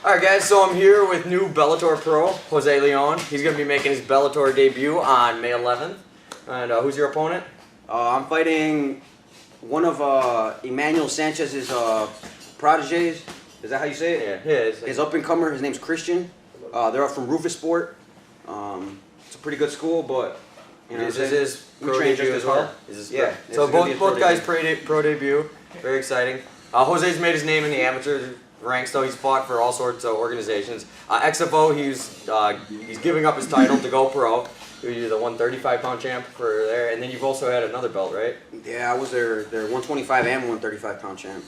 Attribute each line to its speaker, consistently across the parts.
Speaker 1: Alright guys, so I'm here with new Bellator pro, Jose Leon. He's going to be making his Bellator debut on May 11th. And who's your opponent?
Speaker 2: I'm fighting one of Emmanuel Sanchez's proteges. Is that how you say it?
Speaker 1: Yeah.
Speaker 2: His up-and-comer, his name's Christian. They're up from Rufus Sport. It's a pretty good school, but you know,
Speaker 1: Is his pro
Speaker 2: train
Speaker 1: debut
Speaker 2: just
Speaker 1: as
Speaker 2: as
Speaker 1: well?
Speaker 2: hard.
Speaker 1: Yeah. So both guys pro debut. Very exciting. Jose's made his name in the amateur ranks, though. He's fought for all sorts of organizations. XFO, he's giving up his title to go pro. You're the 135-pound champ for there, and then you've also had another belt, right?
Speaker 2: Yeah, I was their 125 and 135-pound champ.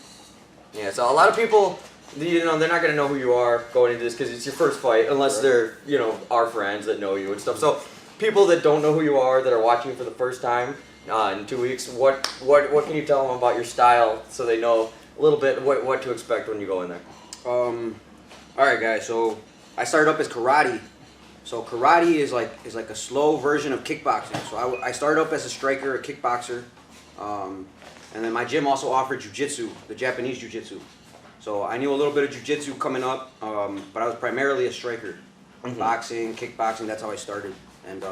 Speaker 1: Yeah. So a lot of people, they're not going to know who you are going into this because it's your first fight, unless they're our friends that know you and stuff. So people that don't know who you are, that are watching for the first time in 2 weeks, what can you tell them about your style so they know a little bit what to expect when you go in there?
Speaker 2: All right, guys. So I started up as karate. So karate is like a slow version of kickboxing. So I started up as a striker, a kickboxer, and then my gym also offered jiu-jitsu, the Japanese jiu-jitsu. So I knew a little bit of jiu-jitsu coming up, but I was primarily a striker. Boxing, kickboxing, that's how I started. And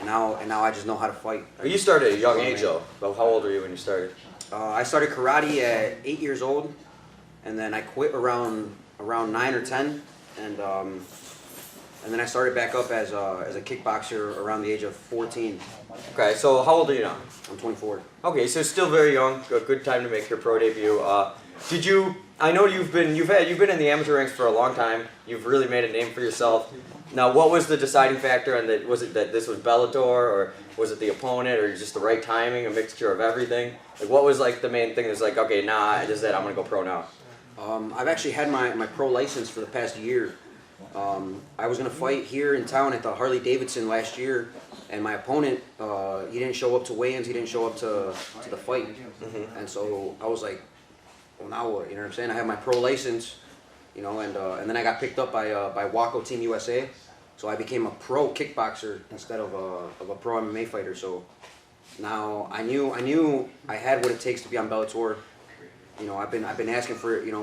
Speaker 2: now I just know how to fight.
Speaker 1: You started at a young age, though. But how old were you when you started?
Speaker 2: I started karate at 8 years old, and then I quit around 9 or 10, and then I started back up as a kickboxer around the age of 14.
Speaker 1: Okay, so how old are you now?
Speaker 2: I'm 24.
Speaker 1: Okay, so still very young. A good time to make your pro debut. I know you've been in the amateur ranks for a long time. You've really made a name for yourself. Now, what was the deciding factor? And was it that this was Bellator, or was it the opponent, or just the right timing, a mixture of everything? Like, what was like the main thing? That's like, okay, nah, this is it. I'm gonna go pro now.
Speaker 2: I've actually had my pro license for the past year. I was gonna fight here in town at the Harley Davidson last year, and my opponent he didn't show up to weigh-ins. He didn't show up to the fight, and so I was like, well, now what? You know what I'm saying? I have my pro license, and then I got picked up by Waco Team USA, so I became a pro kickboxer instead of a pro MMA fighter. So now I knew I had what it takes to be on Bellator. I've been asking for it,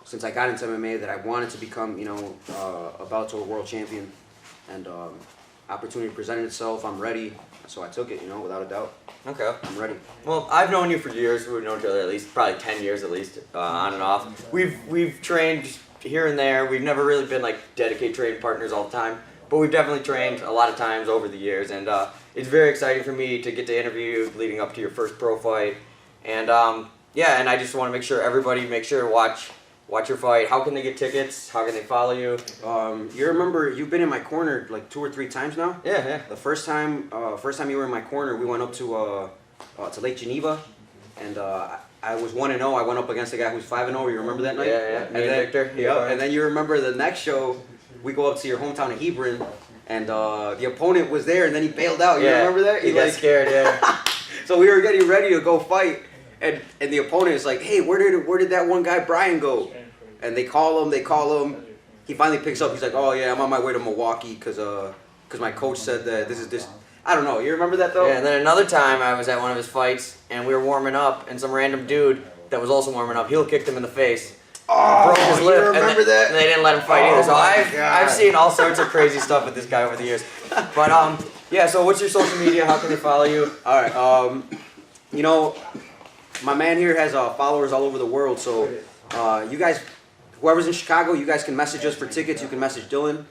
Speaker 2: since I got into MMA, that I wanted to become, a Bellator world champion, and opportunity presented itself. I'm ready, so I took it, without a doubt.
Speaker 1: Okay.
Speaker 2: I'm ready.
Speaker 1: Well, I've known you for years. We've known each other at least probably 10 years at least, on and off. We've trained here and there. We've never really been like dedicated training partners all the time, but we've definitely trained a lot of times over the years, and it's very exciting for me to get to interview you leading up to your first pro fight, and yeah, and I just want to make sure everybody watch your fight. How can they get tickets? How can they follow you?
Speaker 2: You remember, you've been in my corner like 2 or 3 times now?
Speaker 1: Yeah.
Speaker 2: The first time you were in my corner, we went up to Lake Geneva, and I was 1-0. I went up against a guy who's 5-0. You remember that night?
Speaker 1: Yeah.
Speaker 2: And then Victor. Yeah. And then you remember the next show, we go up to your hometown of Hebron, and the opponent was there, and then he bailed out. You remember that?
Speaker 1: He got scared. Yeah.
Speaker 2: So we were getting ready to go fight, and the opponent is like, "Hey, where did that one guy Brian go?" And they call him. He finally picks up. He's like, "Oh yeah, I'm on my way to Milwaukee because my coach said that this." I don't know. You remember that though?
Speaker 1: Yeah. And then another time I was at one of his fights and we were warming up, and some random dude that was also warming up, heel kicked him in the face.
Speaker 2: Oh,
Speaker 1: broke his lip,
Speaker 2: you remember that?
Speaker 1: And they didn't let him fight either. So I've seen all sorts of crazy stuff with this guy over the years. But yeah. So what's your social media? How can they follow you?
Speaker 2: All right. My man here has followers all over the world. So you guys, whoever's in Chicago, you guys can message us for tickets. You can message Dylan.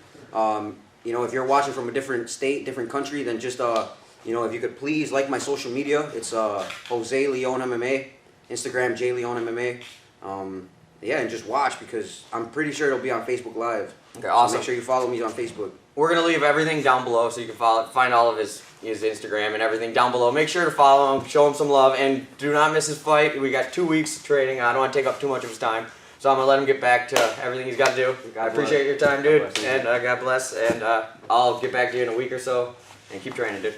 Speaker 2: If you're watching from a different state, different country, then just if you could please like my social media. It's Jose Leon MMA, Instagram J Leon MMA. Yeah, and just watch, because I'm pretty sure it'll be on Facebook Live.
Speaker 1: Okay, awesome.
Speaker 2: So make sure you follow me on Facebook.
Speaker 1: We're gonna leave everything down below so you can find all of his Instagram and everything down below. Make sure to follow him, show him some love, and do not miss his fight. We got 2 weeks of training. I don't want to take up too much of his time, so I'm gonna let him get back to everything he's got to do. I appreciate your time, dude, and God bless. And I'll get back to you in a week or so, and keep training, dude.